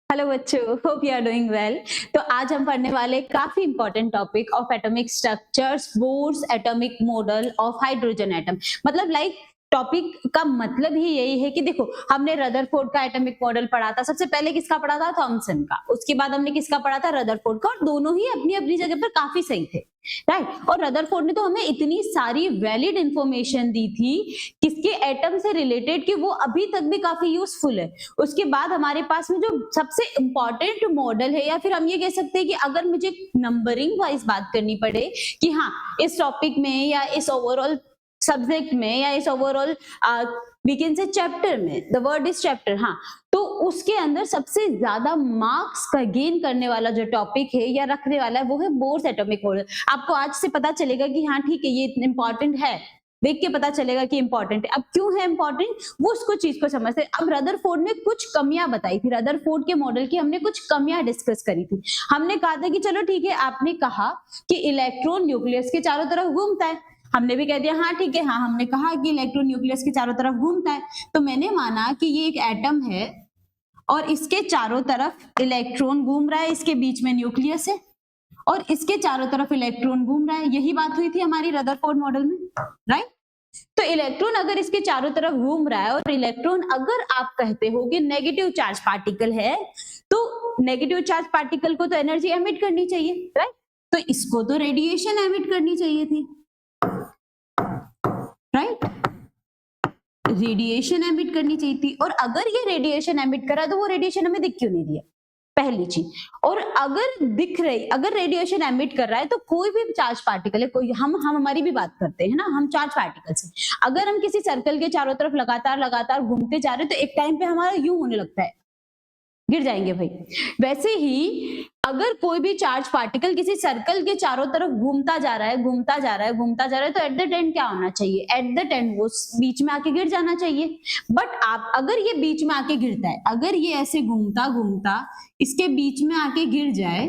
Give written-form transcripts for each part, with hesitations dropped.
Hello बच्चों, hope you are doing well. तो आज हम पढ़ने वाले काफी important topic of atomic structures, Bohr's atomic model of hydrogen atom. मतलब टॉपिक का मतलब ही यही है कि देखो, हमने रदरफोर्ड का एटॉमिक मॉडल पढ़ा था। सबसे पहले किसका पढ़ा था? थॉमसन का। उसके बाद हमने किसका पढ़ा था? रदरफोर्ड का। और दोनों ही अपनी अपनी जगह पर काफी सही थे, राइट। और रदरफोर्ड ने तो हमें इतनी सारी वैलिड इंफॉर्मेशन दी थी किसके एटम से रिलेटेड कि वो अभी तक भी काफी यूजफुल है। उसके बाद हमारे पास में जो सबसे इंपॉर्टेंट मॉडल है, या फिर हम ये कह सकते हैं कि अगर मुझे नंबरिंग वाइज बात करनी पड़े कि हाँ, इस टॉपिक में या इस ओवरऑल सब्जेक्ट में या इस overall we can say chapter में, द वर्ड इज चैप्टर, हाँ, तो उसके अंदर सबसे ज्यादा मार्क्स का गेन करने वाला जो टॉपिक है या रखने वाला है वो है बोर्स एटॉमिक मॉडल। आपको आज से पता चलेगा कि हाँ ठीक है, ये इंपॉर्टेंट है, देख के पता चलेगा कि इंपॉर्टेंट है। अब क्यों है इंपॉर्टेंट, वो उसको चीज को समझते हैं। अब रदरफोर्ड ने कुछ कमियां बताई थी, रदरफोर्ड के मॉडल की हमने कुछ कमियां डिस्कस करी थी। हमने कहा था कि चलो ठीक है, आपने कहा कि इलेक्ट्रॉन न्यूक्लियस के चारों तरफ घूमता है, हमने भी कह दिया हाँ ठीक है, हाँ हमने कहा कि इलेक्ट्रॉन न्यूक्लियस के चारों तरफ घूमता है, तो मैंने माना कि ये एक एटम है और इसके चारों तरफ इलेक्ट्रॉन घूम रहा है, इसके बीच में न्यूक्लियस है और इसके चारों तरफ इलेक्ट्रॉन घूम रहा है। यही बात हुई थी हमारी रदरफोर्ड मॉडल में, राइट। तो इलेक्ट्रॉन अगर इसके चारों तरफ घूम रहा है और इलेक्ट्रॉन अगर आप कहते हो कि नेगेटिव चार्ज पार्टिकल है, तो नेगेटिव चार्ज पार्टिकल को तो एनर्जी एमिट करनी चाहिए, राइट। तो इसको तो रेडिएशन एमिट करनी चाहिए थी, राइट, रेडिएशन एमिट करनी चाहिए थी। और अगर ये रेडिएशन एमिट करा तो वो रेडिएशन हमें दिख क्यों नहीं दिया, पहली चीज। और अगर दिख रही, अगर रेडिएशन एमिट कर रहा है तो कोई भी चार्ज पार्टिकल है, कोई हम हमारी भी बात करते हैं ना, हम चार्ज पार्टिकल से अगर हम किसी सर्कल के चारों तरफ लगातार लगातार घूमते जा रहे हैं तो एक टाइम पे हमारा यूं होने लगता है, गिर जाएंगे भाई। वैसे ही अगर कोई भी चार्ज पार्टिकल किसी सर्कल के चारों तरफ घूमता जा रहा है, घूमता जा रहा है, घूमता जा रहा है, तो एट द एंड क्या होना चाहिए? एट द एंड वो बीच में आके गिर जाना चाहिए। बट आप अगर ये बीच में आके गिरता है, अगर ये ऐसे घूमता घूमता इसके बीच में आके गिर जाए,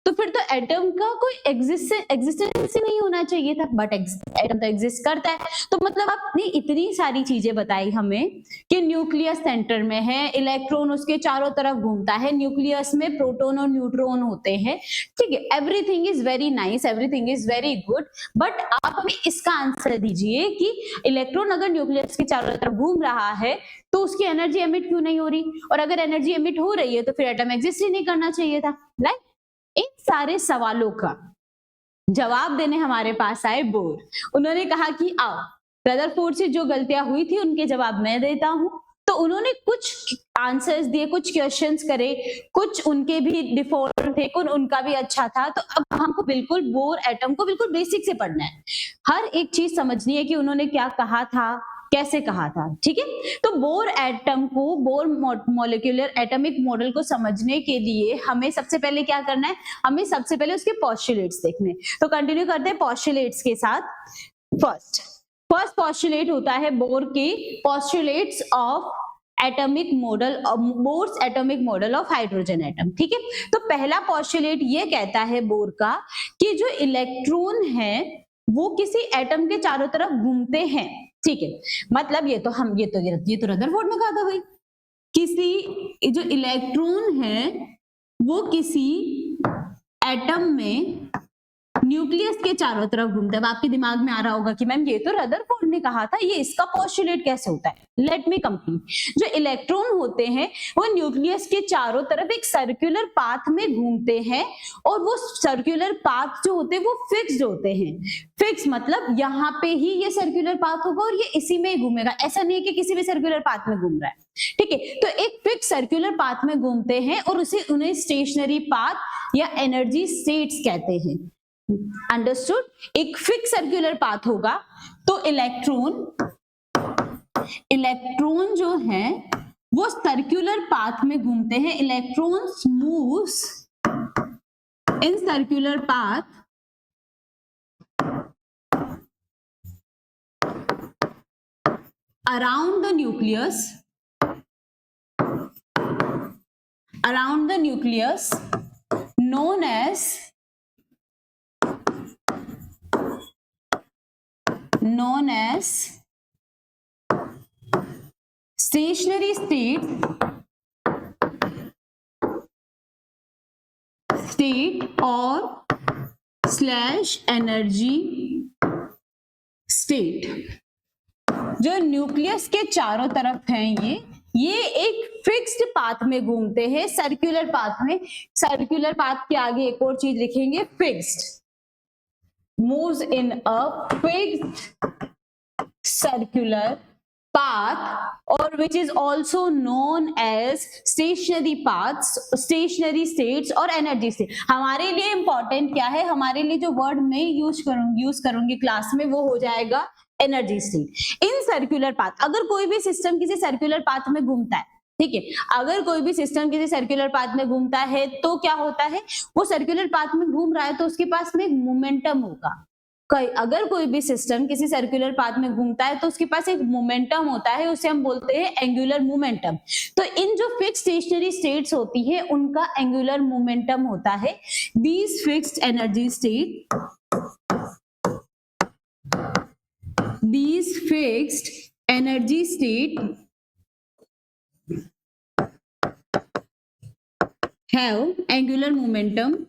तो फिर तो एटम का कोई एग्जिस्टेंस ही नहीं होना चाहिए था। बट एटम तो एग्जिस्ट करता है। तो मतलब आपने इतनी सारी चीजें बताई हमें कि न्यूक्लियस सेंटर में है, इलेक्ट्रॉन उसके चारों तरफ घूमता है, न्यूक्लियस में प्रोटॉन और न्यूट्रॉन होते हैं, ठीक है, everything is very nice, everything is very good. But आप हमें इसका आंसर दीजिए कि इलेक्ट्रॉन अगर न्यूक्लियस के चारों तरफ घूम रहा है तो उसकी एनर्जी एमिट क्यों नहीं हो रही, और अगर एनर्जी एमिट हो रही है तो फिर एटम एग्जिस्ट ही नहीं करना चाहिए था, राइट। इन सारे सवालों का जवाब देने हमारे पास आए बोर। उन्होंने कहा कि आओ, रदरफोर्ड से जो गलतियां हुई थी उनके जवाब मैं देता हूं। तो उन्होंने कुछ आंसर्स दिए, कुछ क्वेश्चंस करे, कुछ उनके भी डिफॉल्ट थे, कुछ उनका भी अच्छा था। तो अब हमको बिल्कुल बोर एटम को बिल्कुल बेसिक से पढ़ना है, हर एक चीज समझनी है कि उन्होंने क्या कहा था, कैसे कहा था, ठीक है। तो बोर एटम को, बोर मॉलिक्यूलर एटॉमिक मॉडल को समझने के लिए हमें सबसे पहले क्या करना है? हमें सबसे पहले उसके पोस्टुलेट्स देखने। तो कंटिन्यू करते हैं पोस्टुलेट्स के साथ। फर्स्ट पोस्टुलेट होता है बोर के postulates of atomic model, bourse atomic model of hydrogen atom, ठीक है। तो पहला पोस्टुलेट ये कहता है बोर का कि जो इलेक्ट्रॉन है वो किसी एटम के चारों तरफ घूमते हैं, ठीक है। मतलब ये तो रदरफोर्ड ने कहा था भाई, किसी जो इलेक्ट्रॉन है वो किसी एटम में न्यूक्लियस के चारों तरफ घूमता है। आपके दिमाग में आ रहा होगा कि मैम ये तो रदरफोर्ड ने कहा था, ये इसका पोस्टुलेट कैसे होता है? Let me complete. जो इलेक्ट्रॉन होते हैं वो न्यूक्लियस के चारों तरफ एक सर्कुलर पाथ में घूमते हैं, और वो सर्कुलर पाथ जो होते हैं वो फिक्स्ड होते हैं। फिक्स मतलब यहाँ पे ही ये सर्कुलर पाथ होगा और ये इसी में घूमेगा, ऐसा नहीं है कि किसी भी सर्कुलर पाथ में घूम रहा है, ठीक है। तो एक फिक्स सर्कुलर पाथ में घूमते हैं और उन्हें स्टेशनरी पाथ या एनर्जी स्टेट्स कहते हैं। अंडरस्टूड? एक फिक्स सर्कुलर पाथ होगा तो इलेक्ट्रॉन जो है वो सर्कुलर पाथ में घूमते हैं। Electrons moves in circular path around the nucleus known as stationary state और स्लैश एनर्जी स्टेट। जो न्यूक्लियस के चारों तरफ हैं ये एक फिक्स्ड पाथ में घूमते हैं, सर्कुलर पाथ में। सर्कुलर पाथ के आगे एक और चीज लिखेंगे, fixed, moves in a fixed circular path or which is also known as stationary paths, stationary states और energy state। हमारे लिए इंपॉर्टेंट क्या है, हमारे लिए जो वर्ड मैं यूज करूंगी क्लास में वो हो जाएगा energy state. In circular path, अगर कोई भी सिस्टम किसी सर्कुलर पाथ में घूमता है, ठीक है, अगर कोई भी सिस्टम किसी सर्कुलर पाथ में घूमता है तो क्या होता है, वो सर्कुलर पाथ में घूम रहा है तो उसके पास में एक मोमेंटम होगा। अगर कोई भी सिस्टम किसी सर्कुलर पाथ में घूमता है तो उसके पास एक मोमेंटम होता है, उसे हम बोलते हैं एंगुलर मोमेंटम। तो इन जो फिक्स्ड स्टेशनरी स्टेट्स होती है उनका एंगुलर मोमेंटम होता है। These fixed energy state, these fixed energy state have angular momentum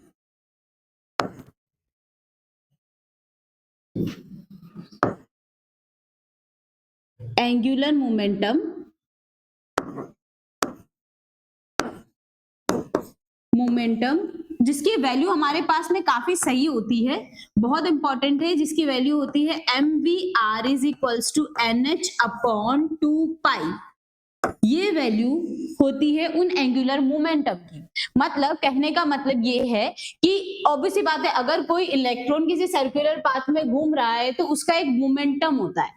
जिसकी वैल्यू हमारे पास में काफी सही होती है, बहुत इंपॉर्टेंट है, जिसकी वैल्यू होती है mvr is equals to NH upon 2π। ये वैल्यू होती है उन एंगुलर मोमेंटम की। मतलब कहने का मतलब ये है कि ऑब्वियसली बात है, अगर कोई इलेक्ट्रॉन किसी सर्कुलर पाथ में घूम रहा है तो उसका एक मोमेंटम होता है,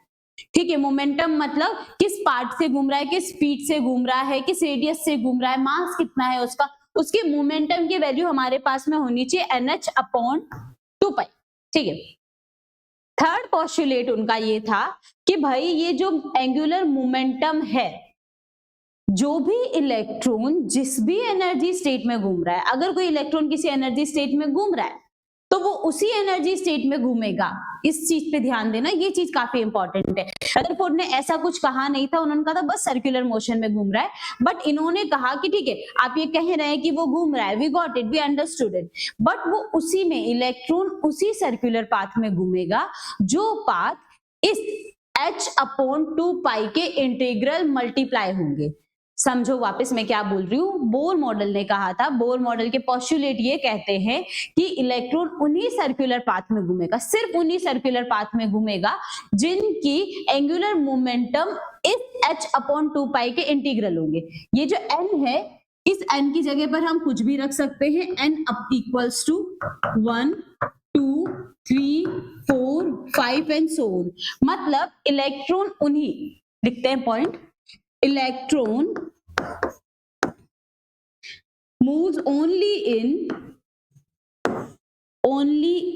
ठीक है। मोमेंटम मतलब किस पार्ट से घूम रहा है, किस स्पीड से घूम रहा है, किस रेडियस से घूम रहा है, मास कितना है उसका, उसके मोमेंटम की वैल्यू हमारे पास में होनी चाहिए NH अपॉन 2π, ठीक है। थर्ड पोस्टुलेट उनका ये था कि भाई ये जो एंगुलर मोमेंटम है, जो भी इलेक्ट्रॉन जिस भी एनर्जी स्टेट में घूम रहा है, अगर कोई इलेक्ट्रॉन किसी एनर्जी स्टेट में घूम रहा है तो वो उसी एनर्जी स्टेट में घूमेगा। इस चीज पे ध्यान देना, ये चीज काफी इंपॉर्टेंट है। रदरफोर्ड ने ऐसा कुछ कहा नहीं था, उन्होंने कहा था बस सर्कुलर मोशन में घूम रहा है, बट इन्होंने कहा कि ठीक है आप ये कह रहे हैं कि वो घूम रहा है, we got it, we understood it, but वो उसी में इलेक्ट्रॉन उसी सर्कुलर पाथ में घूमेगा जो पाथ इस h अपॉन 2π के इंटीग्रल मल्टीप्लाई होंगे। समझो वापस मैं क्या बोल रही हूँ। बोर मॉडल ने कहा था, बोर मॉडल के पोस्टुलेट ये कहते हैं कि इलेक्ट्रॉन उन्हीं सर्कुलर पाथ में घूमेगा, सिर्फ उन्हीं सर्कुलर पाथ में घूमेगा जिनकी एंगुलर मोमेंटम इस h अपॉन 2π के इंटीग्रल होंगे। ये जो n है, इस n की जगह पर हम कुछ भी रख सकते हैं, n up equals to 1 2 3 4 5 and so on. मतलब इलेक्ट्रॉन उन्हीं, लिखते हैं point, electron moves only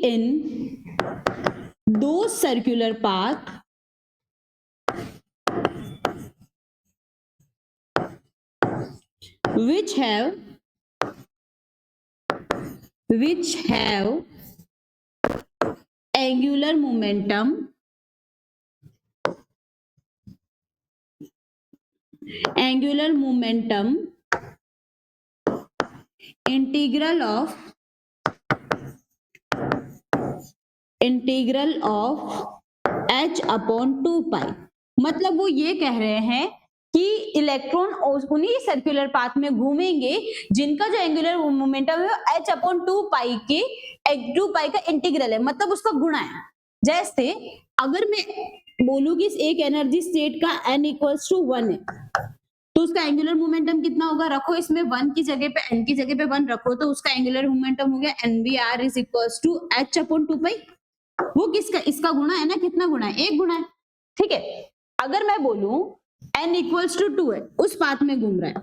in those circular path which have angular momentum integral of h upon 2π। मतलब वो ये कह रहे हैं कि इलेक्ट्रॉन उन्हीं सर्कुलर पाथ में घूमेंगे जिनका जो एंगुलर मोमेंटम है h अपॉन 2π के 2π का इंटीग्रल है, मतलब उसका गुणा है। जैसे अगर मैं बोलूं कि एक एनर्जी स्टेट का n इक्वल्स टू 1 है तो उसका एंगुलर मोमेंटम कितना होगा, रखो इसमें 1 की जगह पे n की जगह पे 1 रखो तो उसका एंगुलर मोमेंटम हो गया mvr is equals to h upon 2π। वो किसका, इसका गुणा है ना, कितना गुणा है, एक गुणा है, ठीक है। अगर मैं बोलूं n इक्वल्स टू 2 है, उस पाथ में घूम रहा है,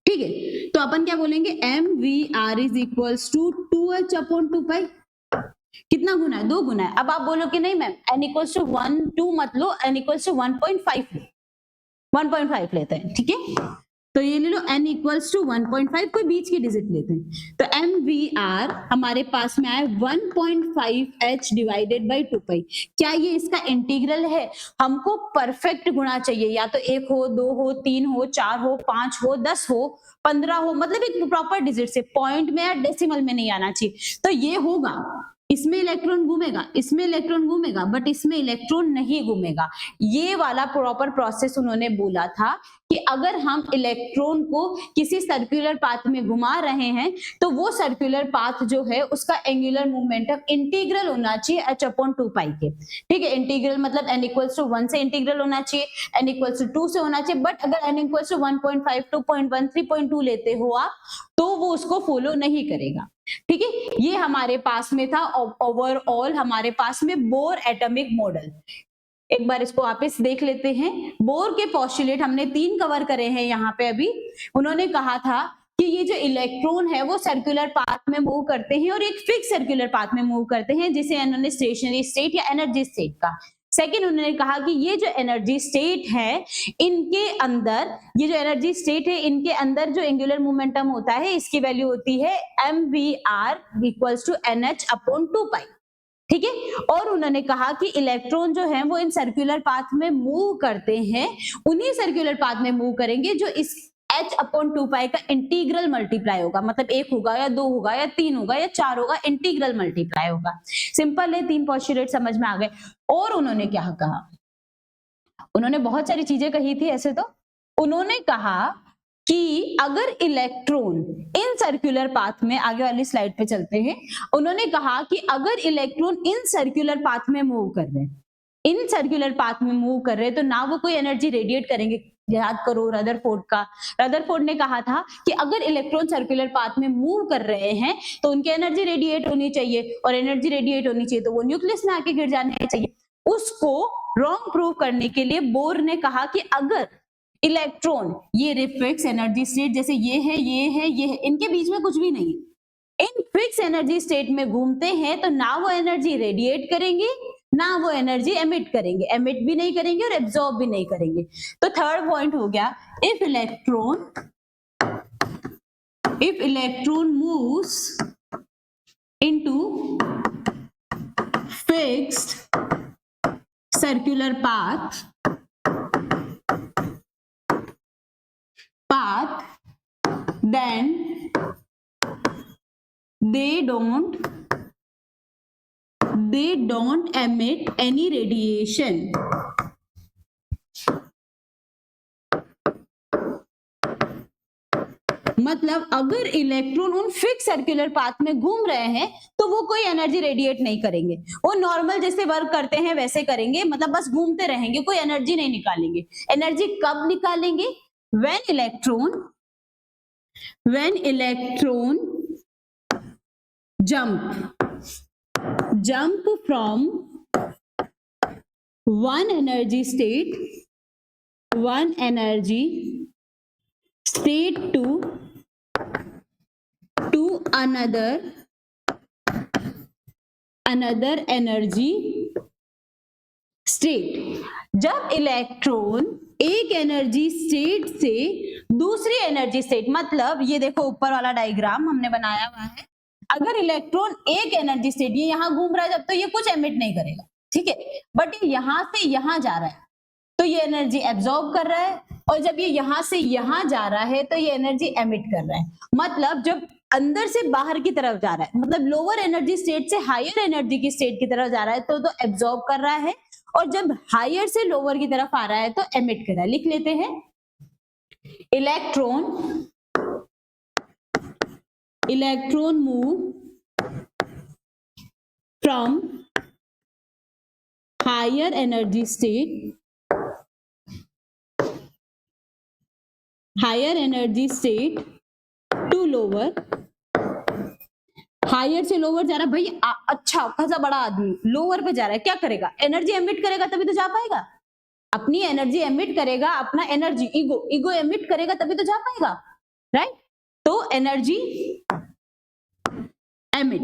ठीक है, तो अपन क्या बोलेंगे, mvr is equals to 2h upon 2π। कितना गुना है, 2 गुना है। अब आप बोलो कि नहीं मैम n इक्वल्स टू 1 2 मत लो, n इक्वल्स टू 1.5 लेते हैं, ठीक है। तो ये ले लो n इक्वल्स टू 1.5, कोई बीच की डिजिट लेते हैं, तो MVR हमारे पास में आए 1.5h डिवाइडेड बाई 2 पाई। क्या ये इसका इंटीग्रल है? हमको परफेक्ट गुणा चाहिए, या तो 1 हो, 2 हो, 3 हो, 4 हो, 5 हो, 10 हो, 15 हो, मतलब एक प्रॉपर डिजिट से, पॉइंट में या डेसिमल में नहीं आना चाहिए। तो ये होगा, इसमें इलेक्ट्रॉन घूमेगा, इसमें इलेक्ट्रॉन घूमेगा, बट इसमें इलेक्ट्रॉन नहीं घूमेगा। ये वाला प्रॉपर प्रोसेस उन्होंने बोला था कि अगर हम इलेक्ट्रॉन को किसी सर्कुलर पाथ में घुमा रहे हैं तो वो सर्कुलर पाथ जो है उसका एंगुलर मोमेंटम इंटीग्रल होना चाहिए h/2 पाई के। ठीक है, इंटीग्रल मतलब n इक्वल्स टू 1 से इंटीग्रल होना चाहिए, n इक्वल्स टू 2 से होना चाहिए, बट अगर n इक्वल्स टू 1.5, 2.1, 3.2 लेते हो आप तो वो उसको फॉलो नहीं करेगा। ठीक है, ये हमारे पास में था ओवरऑल हमारे पास में बोर एटॉमिक मॉडल। एक बार इसको वापस देख लेते हैं। बोर के पोस्टुलेट हमने 3 कवर करे हैं यहाँ पे अभी। उन्होंने कहा था कि ये जो इलेक्ट्रॉन है वो सर्कुलर पाथ में मूव करते हैं और एक फिक्स सर्कुलर पाथ में मूव करते हैं, जिसे उन्होंने स्टेशनरी स्टेट या एनर्जी स्टेट का। सेकेंड, उन्होंने कहा कि ये जो एनर्जी स्टेट है इनके अंदर, ये जो एनर्जी स्टेट है इनके अंदर जो एंगुलर मोमेंटम होता है इसकी वैल्यू होती है MVR इक्वल्स टू NH/2 पाई। ठीक है, और उन्होंने कहा कि इलेक्ट्रॉन जो है वो इन सर्कुलर पाथ में मूव करते हैं, उन्हीं सर्कुलर पाथ में मूव करेंगे जो इस h/2 पाई का इंटीग्रल मल्टीप्लाई होगा, मतलब 1 होगा या 2 होगा या 3 होगा या 4 होगा, इंटीग्रल मल्टीप्लाई होगा। सिंपल है, 3 पोस्टुलेट समझ में आ गए। और उन्होंने क्या कहा, उन्होंने बहुत सारी चीजें कही थी ऐसे। तो उन्होंने कहा कि अगर इलेक्ट्रॉन इन सर्कुलर पाथ में, आगे वाली स्लाइड पे चलते हैं, उन्होंने कहा कि अगर इलेक्ट्रॉन इन सर्कुलर पाथ में मूव कर रहे हैं, इन सर्कुलर पाथ में मूव कर रहे हैं, तो ना वो कोई एनर्जी रेडिएट करेंगे। याद करो रदरफोर्ड का, रदरफोर्ड ने कहा था कि अगर इलेक्ट्रॉन सर्कुलर पाथ में मूव कर रहे हैं तो उनकी एनर्जी रेडिएट होनी चाहिए, और एनर्जी रेडिएट होनी चाहिए तो वो न्यूक्लियस में आके गिर जाने चाहिए। उसको रॉन्ग प्रूव करने के लिए बोर ने कहा कि अगर इलेक्ट्रॉन ये फिक्स एनर्जी स्टेट, जैसे ये है, ये है, ये है, इनके बीच में कुछ भी नहीं, इन फिक्स एनर्जी स्टेट में घूमते हैं तो ना वो एनर्जी रेडिएट करेंगे ना वो एनर्जी एमिट करेंगे, एमिट भी नहीं करेंगे और एब्जॉर्ब भी नहीं करेंगे। तो थर्ड पॉइंट हो गया, if electron moves into fixed circular path, then they don't emit any radiation. मतलब अगर इलेक्ट्रॉन उन फिक्स सर्कुलर पाथ में घूम रहे हैं तो वो कोई एनर्जी रेडिएट नहीं करेंगे, वो नॉर्मल जैसे वर्क करते हैं वैसे करेंगे, मतलब बस घूमते रहेंगे, कोई एनर्जी नहीं निकालेंगे। एनर्जी कब निकालेंगे? when electron jump from one energy state to another energy state। जब इलेक्ट्रॉन एक एनर्जी स्टेट से दूसरी एनर्जी स्टेट, मतलब ये देखो ऊपर वाला डायग्राम हमने बनाया हुआ है, अगर इलेक्ट्रॉन एक एनर्जी स्टेट, ये यहां घूम रहा है जब तो ये कुछ एमिट नहीं करेगा, ठीक है, बट ये यहां से यहां जा रहा है तो ये एनर्जी एब्जॉर्ब कर रहा है, और जब ये यहां से यहां जा रहा है तो ये एनर्जी एमिट कर रहा है। मतलब जब अंदर से बाहर की तरफ जा रहा है, मतलब लोअर एनर्जी स्टेट से हायर एनर्जी की स्टेट की तरफ जा रहा है तो एब्जॉर्ब कर रहा है, और जब हायर से लोअर की तरफ आ रहा है तो एमिट कर रहा है। लिख लेते हैं, electron move from higher energy state to lower, higher से लोअर जा रहा है भाई, अच्छा खासा बड़ा आदमी लोअर पे जा रहा है, क्या करेगा? एनर्जी एमिट करेगा तभी तो जा पाएगा, अपनी एनर्जी एमिट करेगा, अपना एनर्जी ईगो एमिट करेगा तभी तो जा पाएगा, राइट? तो एनर्जी एमिट,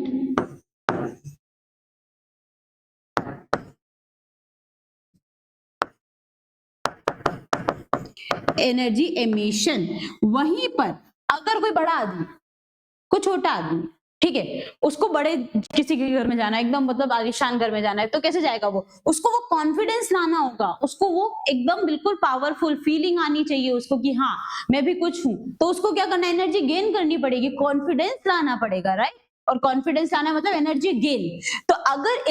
एनर्जी एमिशन। वहीं पर अगर कोई बड़ा आदमी, कोई छोटा आदमी, ठीक है, उसको बड़े किसी के घर में जाना है, एकदम मतलब आलीशान घर में जाना है, तो कैसे जाएगा वो? उसको वो कॉन्फिडेंस लाना होगा, उसको वो एकदम बिल्कुल पावरफुल फीलिंग आनी चाहिए उसको कि हाँ मैं भी कुछ हूं। तो उसको क्या करना है? एनर्जी गेन करनी पड़ेगी, कॉन्फिडेंस लाना पड़ेगा, राइट? और कॉन्फिडेंस लाना मतलब एनर्जी गेन। तो अगर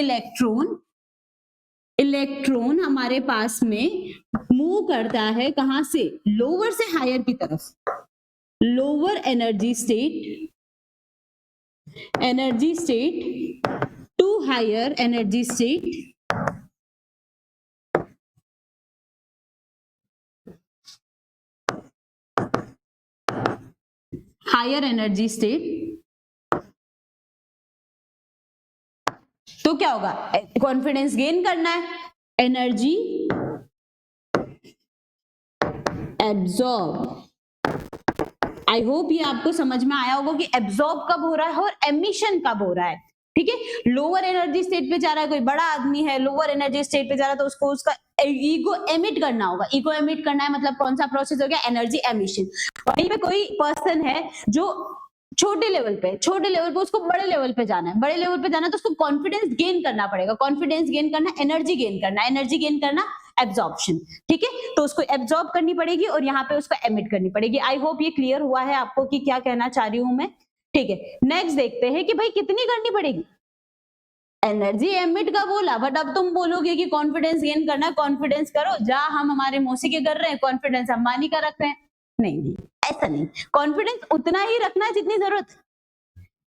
इलेक्ट्रॉन हमारे पास में मूव करता है कहां से? लोअर से हायर की तरफ, lower energy state to higher energy state, higher energy state, तो क्या होगा? कॉन्फिडेंस गेन करना है, एनर्जी एब्जॉर्ब। आई होप ये आपको समझ में आया होगा कि एब्जॉर्ब कब हो रहा है और एमिशन कब हो रहा है, ठीक है? लोअर एनर्जी स्टेट पे जा रहा है, कोई बड़ा आदमी है, लोअर एनर्जी स्टेट पे जा रहा है, तो उसको उसका ईगो एमिट करना होगा। ईगो एमिट करना है मतलब कौन सा प्रोसेस हो गया? Energy emission. वहीं पे कोई पर्सन है जो छोटे लेवल पे उसको बड़े लेवल पे जाना है, बड़े लेवल पे जाना है, तो उसको कॉन्फिडेंस गेन करना पड़ेगा। कॉन्फिडेंस गेन करना, एनर्जी गेन करना, एनर्जी गेन करना एब्जॉर्प्शन, ठीक है? तो उसको एब्जॉर्ब करनी पड़ेगी और यहाँ पे उसको एमिट करनी पड़ेगी। आई होप ये क्लियर हुआ है आपको कि क्या कहना चाह रही हूं मैं, ठीक है? नेक्स्ट देखते हैं कि भाई कितनी करनी पड़ेगी। एनर्जी एमिट का बोला, बट अब तुम बोलोगे कि कॉन्फिडेंस गेन करना है, कॉन्फिडेंस करो, जा हम हमारे मौसी के कर रहे हैं, कॉन्फिडेंस अंबानी का रख रहे हैं। नहीं, ऐसा नहीं, कॉन्फिडेंस उतना ही रखना है जितनी जरूरत।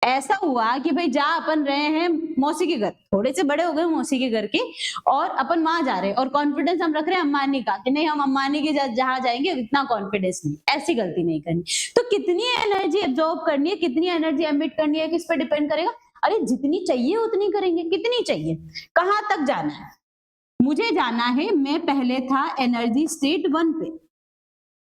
ऐसा हुआ कि भाई जा अपन रहे हैं मौसी के घर, थोड़े से बड़े हो गए मौसी के घर के, और अपन वहां जा रहे हैं और कॉन्फिडेंस हम रख रहे हैं अंबानी का कि नहीं हम अंबानी के जहां जाएंगे इतना कॉन्फिडेंस नहीं। ऐसी गलती नहीं करनी। तो कितनी एनर्जी एब्जॉर्ब करनी है, कितनी एनर्जी एमिट करनी है, किस पे डिपेंड करेगा? अरे जितनी चाहिए उतनी करेंगे। कितनी चाहिए? कहां तक जाना है? मुझे जाना है, मैं पहले था एनर्जी स्टेट 1 पे,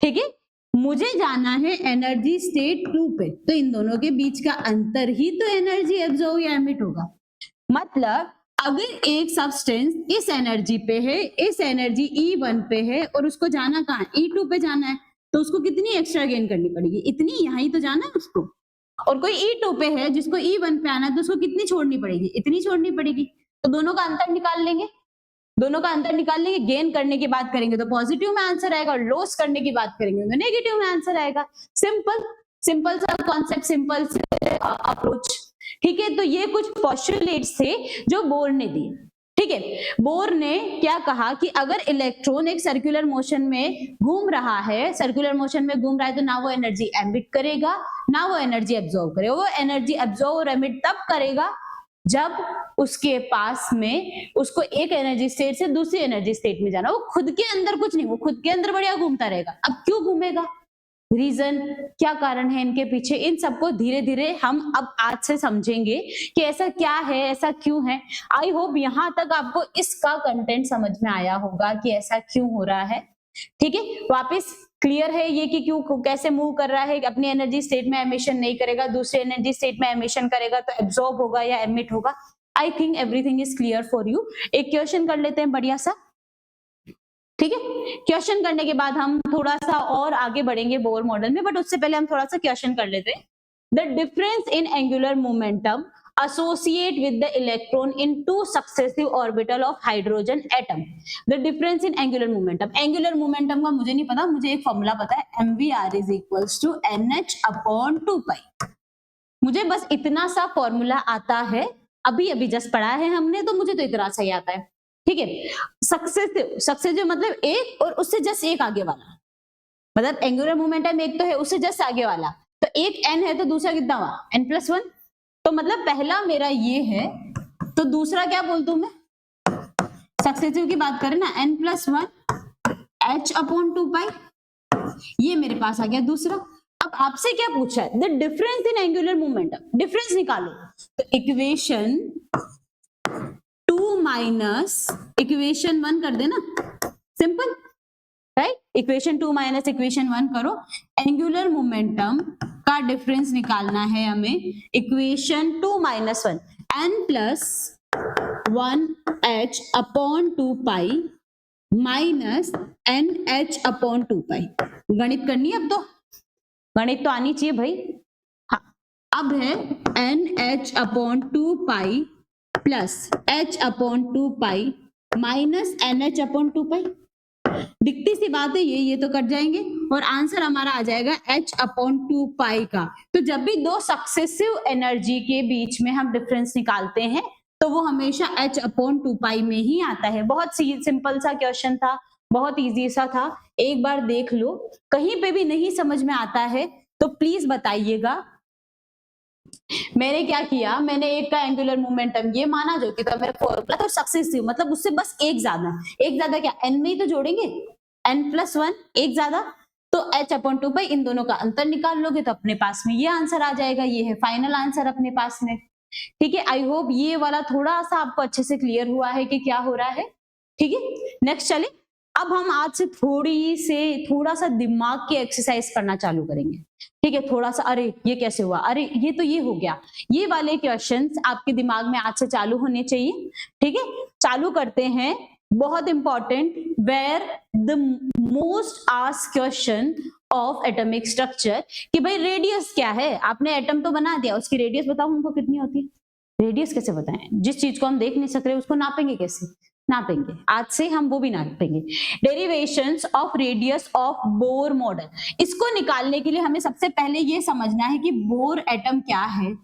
ठीक है, मुझे जाना है एनर्जी स्टेट 2 पे, तो इन दोनों के बीच का अंतर ही तो एनर्जी एब्जॉर्ब या एमिट होगा। मतलब अगर एक सब्सटेंस इस एनर्जी पे है, इस एनर्जी E1 पे है और उसको जाना कहां? E2 पे जाना है, तो उसको कितनी एक्स्ट्रा गेन करनी पड़ेगी? इतनी, यहां ही तो जाना है उसको। और कोई E2 पे है जिसको E1 पे आना है, तो उसको कितनी छोड़नी पड़ेगी? इतनी छोड़नी पड़ेगी। तो दोनों का अंतर निकाल लेंगे, दोनों का अंतर निकाल लेंगे। गेन करने की बात करेंगे तो पॉजिटिव में आंसर आएगा, और लॉस करने की बात करेंगे तो नेगेटिव में आंसर आएगा। सिंपल सा कॉन्सेप्ट, सिंपल अप्रोच, ठीक है? तो ये कुछ पोस्टुलेट्स थे जो बोर ने दिए, ठीक है? बोर ने क्या कहा कि अगर इलेक्ट्रॉन एक सर्कुलर मोशन में घूम रहा है, सर्कुलर मोशन में घूम रहा है, तो ना वो एनर्जी एमिट करेगा ना वो एनर्जी एब्जॉर्ब करेगा। वो एनर्जी एब्जॉर्ब और एमिट तब करेगा जब उसके पास में उसको एक एनर्जी स्टेट से दूसरी एनर्जी स्टेट में जाना। वो खुद के अंदर कुछ नहीं, वो खुद के अंदर बढ़िया घूमता रहेगा। अब क्यों घूमेगा? रीजन क्या, कारण है इनके पीछे, इन सबको धीरे धीरे हम अब आज से समझेंगे कि ऐसा क्या है, ऐसा क्यों है। आई होप यहां तक आपको इसका कंटेंट समझ में आया होगा कि ऐसा क्यों हो रहा है, ठीक है? वापस क्लियर है ये कि क्यों, कैसे मूव कर रहा है? अपनी एनर्जी स्टेट में एमिशन नहीं करेगा, दूसरी एनर्जी स्टेट में एमिशन करेगा, तो एब्जॉर्ब होगा या एमिट होगा। I think everything is clear for you. एक क्वेश्चन कर लेते हैं बढ़िया सा, ठीक है? क्वेश्चन करने के बाद हम थोड़ा सा और आगे बढ़ेंगे बोर मॉडल में, बट उससे पहले हम थोड़ा सा क्वेश्चन कर लेते हैं। The difference in angular momentum associate with the electron in two successive orbital of hydrogen atom. The difference in angular momentum. Angular momentum का मुझे नहीं पता, मुझे एक फॉर्मूला पता है, mvr is equals to nh upon 2 pi. मुझे बस इतना सा फॉर्मूला आता है, अभी अभी जस्ट पढ़ा है हमने, तो मुझे तो इतना सा ही आता है, ठीक है? सक्सेसिव मतलब एक और उससे जस्ट एक आगे वाला, मतलब एंगुलर मोमेंटम एक तो है, उससे जस्ट आगे वाला, तो एक n है तो दूसरा कितना हुआ? n+1। तो मतलब पहला मेरा ये है, तो दूसरा क्या बोल दूं मैं? सक्सेसिव की बात करें ना, n+1 h अपॉन 2 पाई, ये मेरे पास आ गया दूसरा। अब आपसे क्या पूछा है? The difference in angular momentum, difference निकालो। तो इक्वेशन 2 माइनस इक्वेशन 1 कर देना, simple, right? Equation 2 minus equation 1 करो, एंगुलर मोमेंटम का डिफरेंस निकालना है हमें। Equation 2 minus 1 n+1 h upon 2 pi minus NH/2 पाई। गणित करनी है अब तो, गणित तो आनी चाहिए भाई। हाँ, अब है NH/2 pi plus H/2 pi minus NH/2 पाई। दिखती सी बात है, ये तो कट जाएंगे और आंसर हमारा आ जाएगा H/2 पाई का। तो जब भी दो सक्सेसिव एनर्जी के बीच में हम डिफरेंस निकालते हैं तो वो हमेशा H/2 पाई में ही आता है। बहुत सिंपल सा क्वेश्चन था, बहुत इजी सा था, एक बार देख लो। कहीं पे भी नहीं समझ में आता है तो प्लीज बताइएगा। मैंने क्या किया, मैंने एक का एंगुलर मोमेंटम ये माना जो कि था मेरा फॉर्मूला था, सक्सेसिव मतलब उससे बस एक ज्यादा क्या n में ही तो जोड़ेंगे, n+1 एक ज्यादा, तो H/2 पाई इन दोनों का अंतर निकाल लोगे तो अपने पास में ये आंसर आ जाएगा। ये है फाइनल आंसर अपने पास में। ठीक है, आई होप ये वाला थोड़ा सा आपको अच्छे से क्लियर हुआ है कि क्या हो रहा है। ठीक है, नेक्स्ट चले। अब हम आज से थोड़ा सा दिमाग की एक्सरसाइज करना चालू करेंगे। ठीक है, थोड़ा सा, अरे ये कैसे हुआ, अरे ये तो ये हो गया, ये वाले क्वेश्चंस आपके दिमाग में आज से चालू होने चाहिए। ठीक है, चालू करते हैं। बहुत important, where the most asked question of atomic structure कि भाई रेडियस क्या है। आपने एटम तो बना दिया, उसकी रेडियस बताओ उनको कितनी होती है। रेडियस कैसे बताएं, जिस चीज को हम देख नहीं सकते उसको नापेंगे कैसे, नापेंगे। आज से हम वो भी नापेंगे। Derivations of radius of Bohr model, इसको निकालने के लिए हमें सबसे पहले ये समझना है कि बोर एटम क्या है।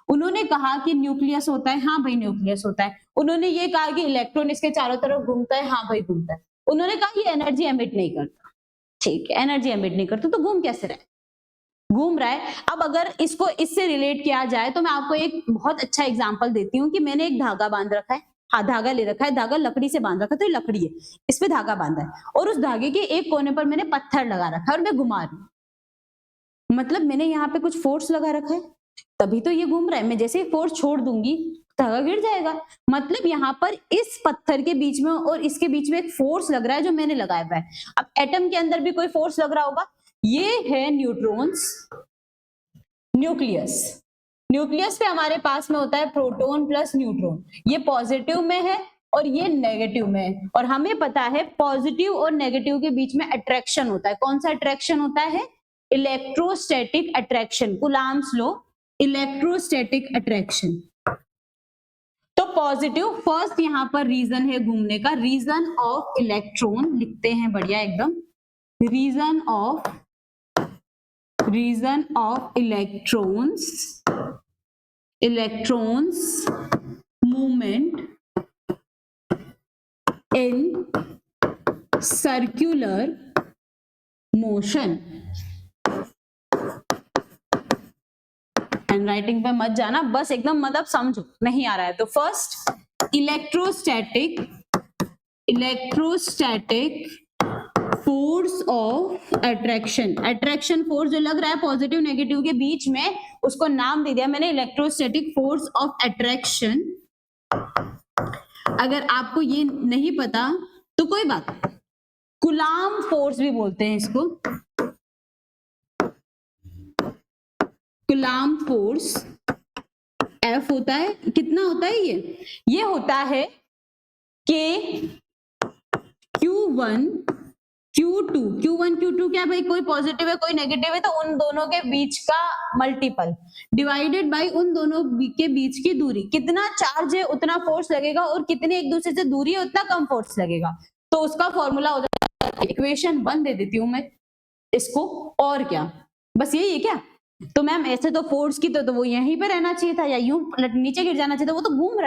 उन्होंने कहा कि न्यूक्लियस होता है, हाँ भाई न्यूक्लियस होता है। उन्होंने ये कहा कि इलेक्ट्रॉन इसके चारों तरफ घूमता है, हाँ भाई घूमता है। उन्होंने कहा ये एनर्जी एमिट नहीं करता, ठीक है, एनर्जी एमिट नहीं करता, तो घूम कैसे रहा है, घूम रहा है। अब अगर इसको इससे रिलेट किया जाए तो मैं आपको एक बहुत अच्छा एग्जांपल देती हूँ कि मैंने एक धागा बांध रखा है, हाँ धागा ले रखा है, धागा लकड़ी से बांध रखा है, तो ये लकड़ी है, इस पे धागा बांधा है और उस धागे के एक कोने पर मैंने पत्थर लगा रखा है और मैं घुमा रही हूँ, मतलब मैंने यहाँ पे कुछ फोर्स लगा रखा है, तभी तो ये घूम रहा है। मैं जैसे ही फोर्स छोड़ दूंगी धागा गिर जाएगा। मतलब यहाँ पर इस पत्थर के बीच में और इसके बीच में एक फोर्स लग रहा है जो मैंने लगाया हुआ है। अब एटम के अंदर भी कोई फोर्स लग रहा होगा, ये है न्यूट्रॉन्स, न्यूक्लियस। न्यूक्लियस पे हमारे पास में होता है प्रोटॉन प्लस न्यूट्रॉन, ये पॉजिटिव में है और ये नेगेटिव में है। और हमें पता है पॉजिटिव और नेगेटिव के बीच में अट्रैक्शन होता है। कौन सा अट्रैक्शन होता है, electrostatic attraction, Coulomb's law, electrostatic attraction. तो पॉजिटिव फर्स्ट यहाँ पर रीजन है घूमने का, रीजन ऑफ इलेक्ट्रॉन लिखते हैं बढ़िया एकदम, reason of electrons movement in circular motion. Handwriting पे मत जाना, बस एकदम मतलब समझो, नहीं आ रहा है तो। First electrostatic force of attraction, attraction force जो लग रहा है पॉजिटिव नेगेटिव के बीच में, उसको नाम दे दिया मैंने इलेक्ट्रोस्टैटिक फोर्स ऑफ अट्रैक्शन। अगर आपको ये नहीं पता तो कोई बात, कूलॉम फोर्स भी बोलते हैं इसको, कूलॉम फोर्स। F होता है, कितना होता है ये होता है K Q1 Q2 क्या भाई, कोई पॉजिटिव है कोई नेगेटिव है तो उन दोनों के बीच का मल्टीपल डिवाइडेड बाय उन दोनों के बीच की दूरी। कितना चार्ज है उतना फोर्स लगेगा और कितने एक दूसरे से दूरी है उतना कम फोर्स लगेगा। तो उसका फॉर्मूला हो जाता है, इक्वेशन 1 दे देती हूं मैं इसको, और क्या बस यही है क्या। तो मैम ऐसे तो फोर्स की तो वो यहीं पे रहना चाहिए था या यूं नीचे गिर जाना चाहिए था, वो तो घूम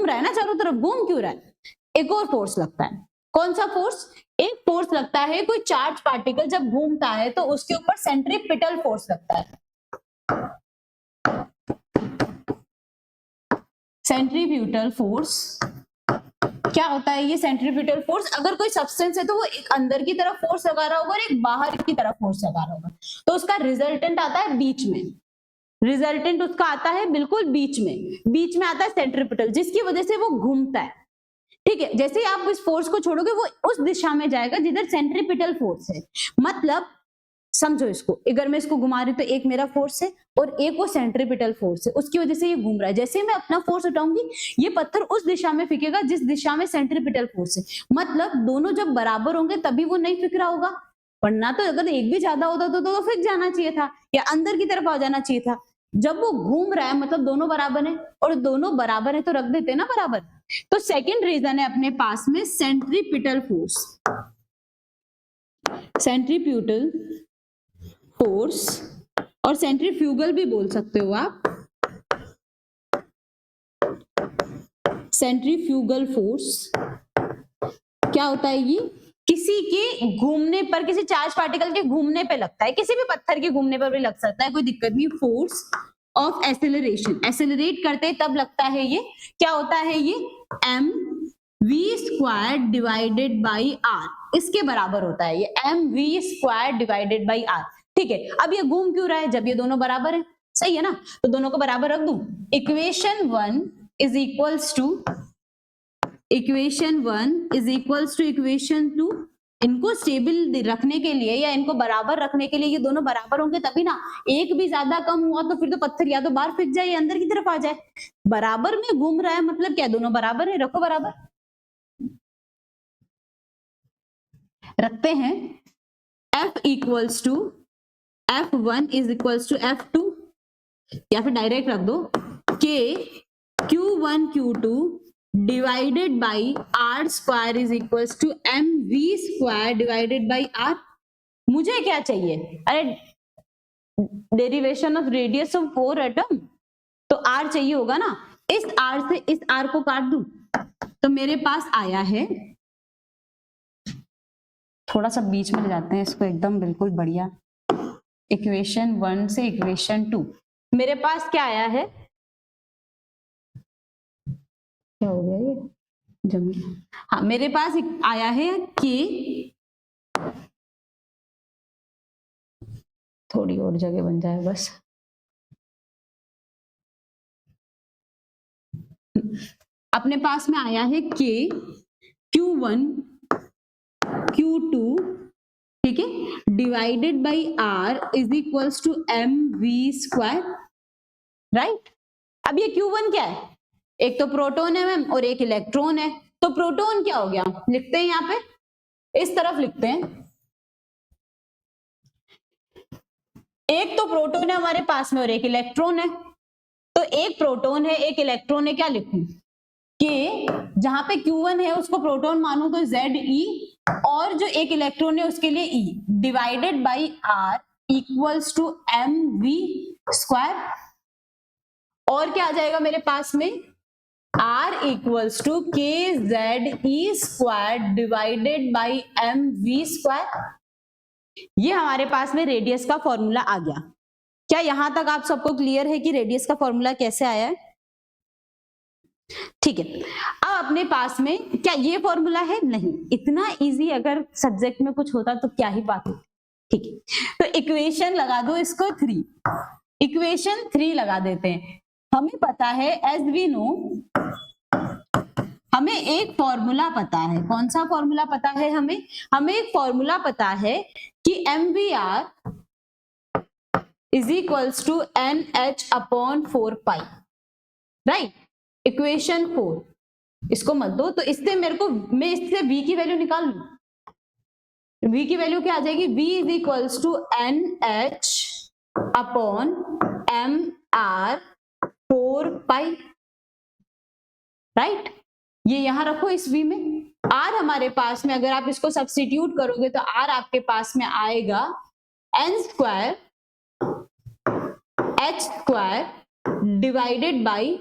रहा है ना चारों तरफ, घूम क्यों रहा है। एक और फोर्स लगता है, कौन सा फोर्स, एक फोर्स लगता है कोई चार्ज पार्टिकल जब घूमता है तो उसके ऊपर सेंट्रीपिटल फोर्स लगता है, सेंट्रीफ्यूगल फोर्स। क्या होता है ये सेंट्रीफ्यूगल फोर्स, अगर कोई सब्सटेंस है तो वो एक अंदर की तरफ फोर्स लगा रहा होगा और एक बाहर की तरफ फोर्स लगा रहा होगा, तो उसका रिजल्टेंट आता है बीच में, रिजल्टेंट उसका आता है बिल्कुल बीच में आता है सेंट्रीपिटल, जिसकी वजह से वो घूमता है। ठीक है, जैसे ही आप इस फोर्स को छोड़ोगे वो उस दिशा में जाएगा जिधर सेंट्रीपिटल फोर्स है। मतलब समझो इसको, अगर मैं इसको घुमा रही हूँ तो एक मेरा फोर्स है और एक वो सेंट्रीपिटल फोर्स है, उसकी वजह से ये घूम रहा है। जैसे मैं अपना फोर्स उठाऊंगी ये पत्थर उस दिशा में फेंकेगा जिस दिशा में सेंट्रीपिटल फोर्स है। मतलब दोनों जब बराबर होंगे तभी वो नहीं फेंक रहा होगा, वरना तो अगर एक भी ज्यादा होता तो फेंक जाना चाहिए था या अंदर की तरफ आ जाना चाहिए था। जब वो घूम रहा है मतलब दोनों बराबर है, और दोनों बराबर है तो रख देते ना बराबर। तो सेकेंड रीजन है अपने पास में सेंट्रीपिटल फोर्स, सेंट्रीपिटल फोर्स, और सेंट्रीफ्यूगल भी बोल सकते हो आप, सेंट्रीफ्यूगल फोर्स क्या होता है? ये किसी के घूमने पर, किसी चार्ज पार्टिकल के घूमने पे लगता है, किसी भी पत्थर के घूमने पर भी लग सकता है, कोई दिक्कत नहीं। फोर्स ऑफ एसेलरेशन, एसेलरेट करते तब लगता है ये, क्या होता है ये? M V square divided by R, इसके बराबर होता है ये, M V square divided by R. ठीक है, अब ये घूम क्यों रहा है? जब ये दोनों बराबर है, सही है ना, तो दोनों को बराबर रख दूं। Equation 1 is equals to equation 1 is equals to equation 2। इनको स्टेबल रखने के लिए या इनको बराबर रखने के लिए, ये दोनों बराबर होंगे तभी ना। एक भी ज्यादा कम हुआ तो फिर तो पत्थर या तो बाहर फेंक जाए या अंदर की तरफ आ जाए। बराबर में घूम रहा है मतलब क्या? दोनों बराबर है, रखो बराबर, रखते हैं। F equals to F1 is equals to F2, या फिर डायरेक्ट रख दो K Q1 Q2 divided by R square is equals to M V square divided by R. मुझे क्या चाहिए? अरे derivation of radius of 4 atom, तो आर चाहिए होगा ना। इस आर से इस आर को काट दूं तो मेरे पास आया है, थोड़ा सा बीच में ले जाते हैं इसको एकदम बिल्कुल बढ़िया, इक्वेशन 1 से इक्वेशन 2 मेरे पास क्या आया है? क्या हो गया ये जम गया? हाँ, मेरे पास आया है कि थोड़ी और जगह बन जाए बस। अपने पास में आया है के Q1 Q2, ठीक है, divided by R is equals to M V square, right. अब ये Q1 क्या है? एक तो प्रोटॉन है मैम और एक इलेक्ट्रॉन है, तो प्रोटॉन क्या हो गया? लिखते हैं यहाँ पे, इस तरफ लिखते हैं। एक तो प्रोटॉन है हमारे पास में और एक इलेक्ट्रॉन है, तो एक प्रोटॉन है एक इलेक्ट्रॉन है, क्या लिखूं? कि जहां पे Q1 है उसको प्रोटॉन मानू तो Ze, और जो एक इलेक्ट्रॉन है उसके लिए E, divided by R equals to M V square. और क्या आ जाएगा मेरे पास में? R equals to K Z E square divided by M V square. ये हमारे पास में रेडियस का फॉर्मूला आ गया। क्या यहां तक आप सबको क्लियर है कि रेडियस का फॉर्मूला कैसे आया है? ठीक है, अब अपने पास में क्या ये फॉर्मूला है? नहीं, इतना इजी अगर सब्जेक्ट में कुछ होता तो क्या ही बात होती। ठीक है, तो इक्वेशन लगा दो इसको 3, इक्वेशन 3 लगा देते हैं। हमें पता है, एज वी नो, हमें एक फॉर्मूला पता है। कौन सा फॉर्मूला पता है हमें? हमें एक फॉर्मूला पता है कि MVR is equals to NH upon 4 pi, right. Equation 4, इसको मत दो, तो इससे मेरे को, मैं इससे V की वैल्यू निकाल लूं। V की वैल्यू क्या आ जाएगी? V is equals to NH upon MR 4 pi, right. ये यहां रखो इस V में। R हमारे पास में, अगर आप इसको सब्स्टिट्यूट करोगे तो R आपके पास में आएगा N square H square divided by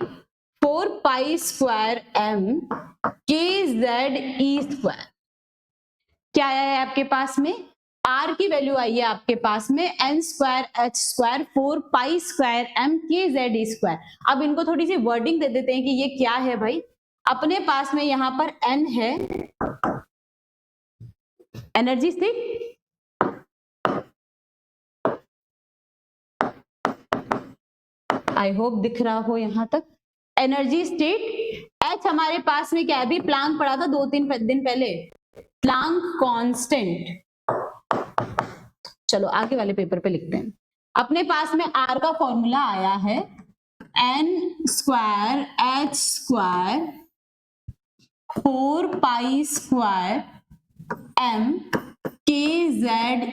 4 pi square M के जेड ई स्क्वायर। क्या आया है आपके पास में? R की वैल्यू आई है आपके पास में N square H square 4 pi square M के जेड ई स्क्वायर। अब इनको थोड़ी सी वर्डिंग दे देते हैं कि ये क्या है भाई। अपने पास में यहां पर N है एनर्जी स्टेट, आई होप दिख रहा हो यहां तक, एनर्जी स्टेट। H हमारे पास में क्या है? अभी प्लांक पढ़ा था 2-3 दिन पहले, प्लांक कांस्टेंट। चलो आगे वाले पेपर पे लिखते हैं। अपने पास में r का फॉर्मूला आया है n square h square 4 pi square m k z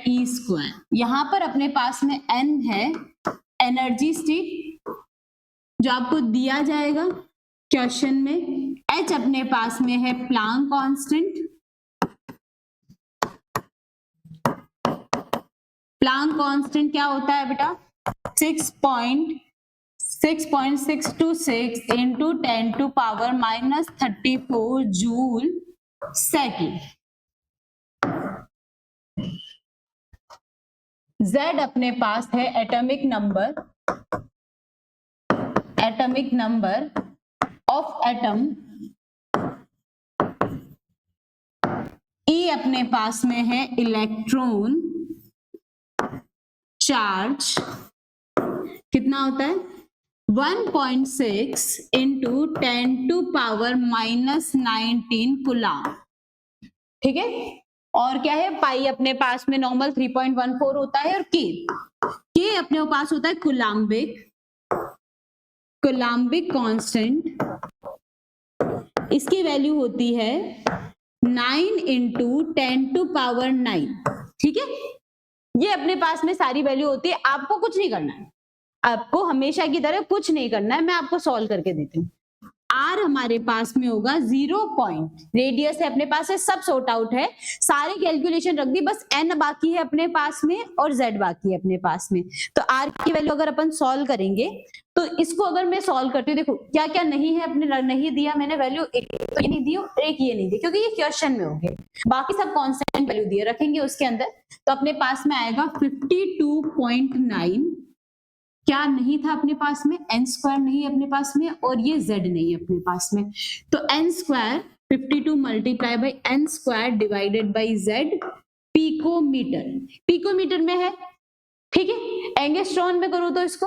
e square. यहां पर अपने पास में n है एनर्जी स्टेट जो आपको दिया जाएगा क्वेश्चन में, h अपने पास में है प्लांक कांस्टेंट, प्लांक कांस्टेंट क्या होता है बेटा 6.626 into 10 to power -34 joule second. Z अपने पास है atomic number of atom, E अपने पास में है इलेक्ट्रॉन चार्ज, कितना होता है 1.6 इंटू 10 टू पावर -19 कूलम, ठीक है। और क्या है पाई अपने पास में नॉर्मल 3.14 होता है, और के अपने पास होता है कोलम्बिक कांस्टेंट, इसकी वैल्यू होती है 9 इंटू 10 टू पावर 9, ठीक है। ये अपने पास में सारी वैल्यू होती है, आपको कुछ नहीं करना है, आपको हमेशा की तरह कुछ नहीं करना है, मैं आपको सॉल्व करके देती हूँ। R हमारे पास में होगा 0 पॉइंट, रेडियस है अपने पास है, सब सॉर्ट आउट है, सारे कैलकुलेशन रख दी, बस n बाकी है अपने पास में और z बाकी है अपने पास में। तो R की वैल्यू अगर अपन सॉल्व करेंगे तो इसको अगर मैं सॉल्व करती हूँ, देखो क्या क्या नहीं है, अपने नहीं दिया मैंने वैल्यू, एक तो ये नहीं दी और एक ये नहीं दी, क्योंकि ये क्वेश्चन में हो गए, बाकी सब कांस्टेंट वैल्यू दिए रखेंगे उसके अंदर, तो अपने पास में आएगा 52.9। क्या नहीं था अपने पास में, n स्क्वायर नहीं है अपने पास में, और ये z नहीं है अपने पास में, तो n square 52 multiply by n square divided by z picometre में है, ठीक है। एंगस्ट्रॉन में करो तो इसको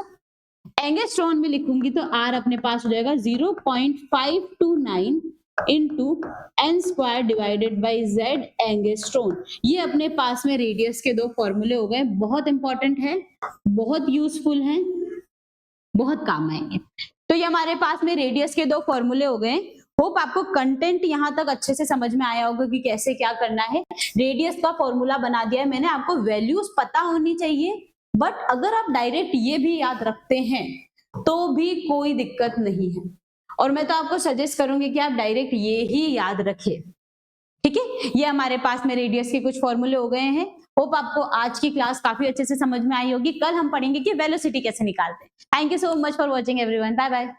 एंगस्ट्रॉन में लिखूंगी तो r अपने पास हो जाएगा 0.529 into N square divided by Z angstrom. ये अपने पास में रेडियस के दो फॉर्मूले हो गए, बहुत इंपॉर्टेंट है, बहुत यूजफुल हैं, बहुत काम आएंगे। तो ये हमारे पास में रेडियस के दो फॉर्मूले हो गए। होप आपको कंटेंट यहां तक अच्छे से समझ में आया होगा कि कैसे क्या करना है। रेडियस का फॉर्मूला बना दिया है मैंने, आपको वैल्यूज पता होनी चाहिए, बट अगर आप डायरेक्ट ये भी याद रखते हैं तो भी कोई दिक्कत नहीं है, और मैं तो आपको सजेस्ट करूंगी कि आप डायरेक्ट ये ही याद रखें, ठीक है। ये हमारे पास में रेडियस के कुछ फॉर्मूले हो गए हैं। होप आपको आज की क्लास काफी अच्छे से समझ में आई होगी। कल हम पढ़ेंगे कि वेलोसिटी कैसे निकालते हैं। Thank you so much for watching everyone, bye bye.